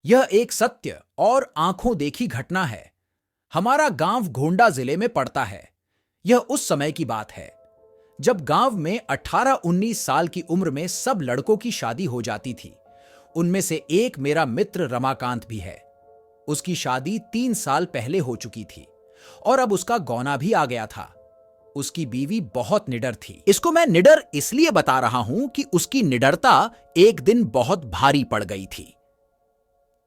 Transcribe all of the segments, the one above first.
यह एक सत्य और आंखों देखी घटना है। हमारा गांव गोंडा जिले में पड़ता है। यह उस समय की बात है जब गांव में 18-19 साल की उम्र में सब लड़कों की शादी हो जाती थी। उनमें से एक मेरा मित्र रमाकांत भी है। उसकी शादी 3 साल पहले हो चुकी थी और अब उसका गौना भी आ गया था। उसकी बीवी बहुत निडर थी। इसको मैं निडर इसलिए बता रहा हूं कि उसकी निडरता एक दिन बहुत भारी पड़ गई थी।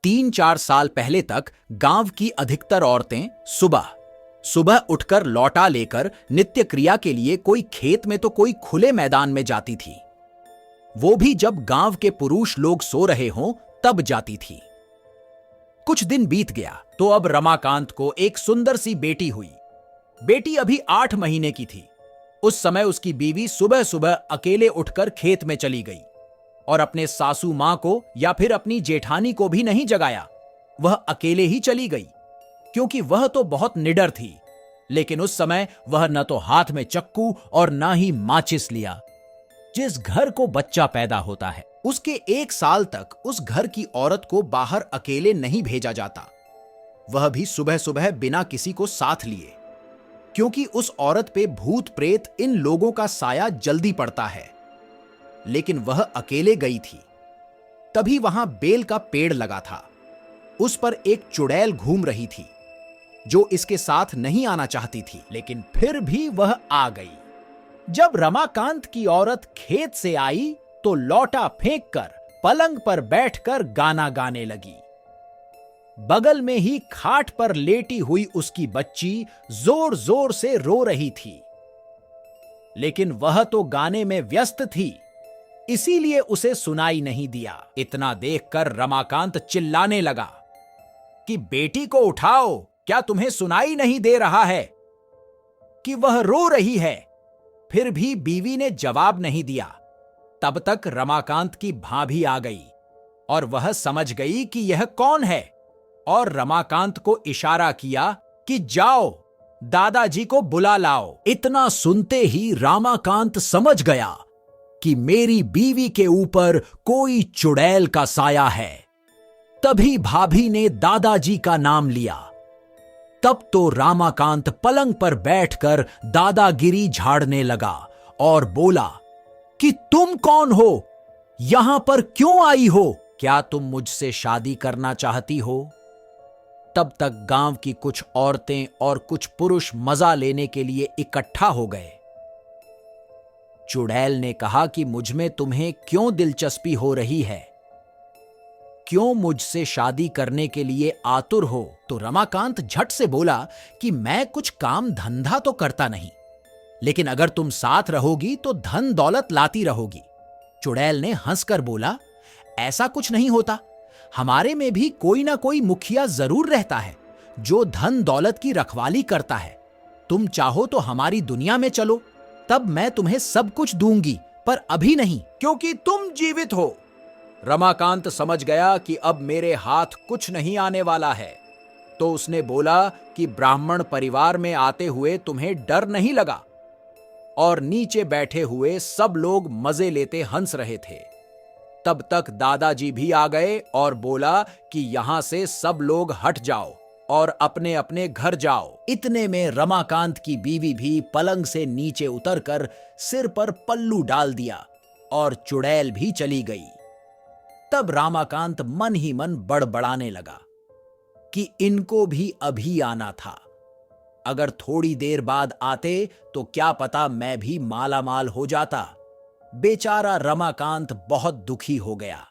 3-4 साल पहले तक गांव की अधिकतर औरतें सुबह सुबह उठकर लौटा लेकर नित्य क्रिया के लिए कोई खेत में तो कोई खुले मैदान में जाती थी। वो भी जब गांव के पुरुष लोग सो रहे हों तब जाती थी। कुछ दिन बीत गया तो अब रमाकांत को एक सुंदर सी बेटी हुई। बेटी अभी 8 महीने की थी। उस समय उसकी बीवी सुबह सुबह अकेले उठकर खेत में चली गई और अपने सासू मां को या फिर अपनी जेठानी को भी नहीं जगाया। वह अकेले ही चली गई क्योंकि वह तो बहुत निडर थी। लेकिन उस समय वह न तो हाथ में चक्कू और न ही माचिस लिया। जिस घर को बच्चा पैदा होता है उसके 1 साल तक उस घर की औरत को बाहर अकेले नहीं भेजा जाता, वह भी सुबह सुबह बिना किसी को साथ लिए, क्योंकि उस औरत पे भूत प्रेत इन लोगों का साया जल्दी पड़ता है। लेकिन वह अकेले गई थी। तभी वहां बेल का पेड़ लगा था। उस पर एक चुड़ैल घूम रही थी जो इसके साथ नहीं आना चाहती थी, लेकिन फिर भी वह आ गई। जब रमाकांत की औरत खेत से आई तो लौटा फेंककर पलंग पर बैठकर गाना गाने लगी। बगल में ही खाट पर लेटी हुई उसकी बच्ची जोर जोर से रो रही थी, लेकिन वह तो गाने में व्यस्त थी, इसीलिए उसे सुनाई नहीं दिया। इतना देखकर रमाकांत चिल्लाने लगा कि बेटी को उठाओ, क्या तुम्हें सुनाई नहीं दे रहा है कि वह रो रही है? फिर भी बीवी ने जवाब नहीं दिया। तब तक रमाकांत की भाभी आ गई और वह समझ गई कि यह कौन है और रमाकांत को इशारा किया कि जाओ दादाजी को बुला लाओ। इतना सुनते ही रमाकांत समझ गया कि मेरी बीवी के ऊपर कोई चुड़ैल का साया है। तभी भाभी ने दादाजी का नाम लिया। तब तो रमाकांत पलंग पर बैठकर दादागिरी झाड़ने लगा और बोला कि तुम कौन हो, यहां पर क्यों आई हो? क्या तुम मुझसे शादी करना चाहती हो? तब तक गांव की कुछ औरतें और कुछ पुरुष मजा लेने के लिए इकट्ठा हो गए। चुड़ैल ने कहा कि मुझमें तुम्हें क्यों दिलचस्पी हो रही है, क्यों मुझसे शादी करने के लिए आतुर हो? तो रमाकांत झट से बोला कि मैं कुछ काम धंधा तो करता नहीं, लेकिन अगर तुम साथ रहोगी तो धन दौलत लाती रहोगी। चुड़ैल ने हंसकर बोला, ऐसा कुछ नहीं होता, हमारे में भी कोई ना कोई मुखिया जरूर रहता है जो धन दौलत की रखवाली करता है। तुम चाहो तो हमारी दुनिया में चलो, तब मैं तुम्हें सब कुछ दूंगी, पर अभी नहीं, क्योंकि तुम जीवित हो। रमाकांत समझ गया कि अब मेरे हाथ कुछ नहीं आने वाला है, तो उसने बोला कि ब्राह्मण परिवार में आते हुए तुम्हें डर नहीं लगा? और नीचे बैठे हुए सब लोग मजे लेते हंस रहे थे। तब तक दादाजी भी आ गए और बोला कि यहां से सब लोग हट जाओ और अपने अपने घर जाओ। इतने में रमाकांत की बीवी भी पलंग से नीचे उतरकर सिर पर पल्लू डाल दिया और चुड़ैल भी चली गई। तब रमाकांत मन ही मन बड़बड़ाने लगा कि इनको भी अभी आना था। अगर थोड़ी देर बाद आते तो क्या पता मैं भी माला माल हो जाता। बेचारा रमाकांत बहुत दुखी हो गया।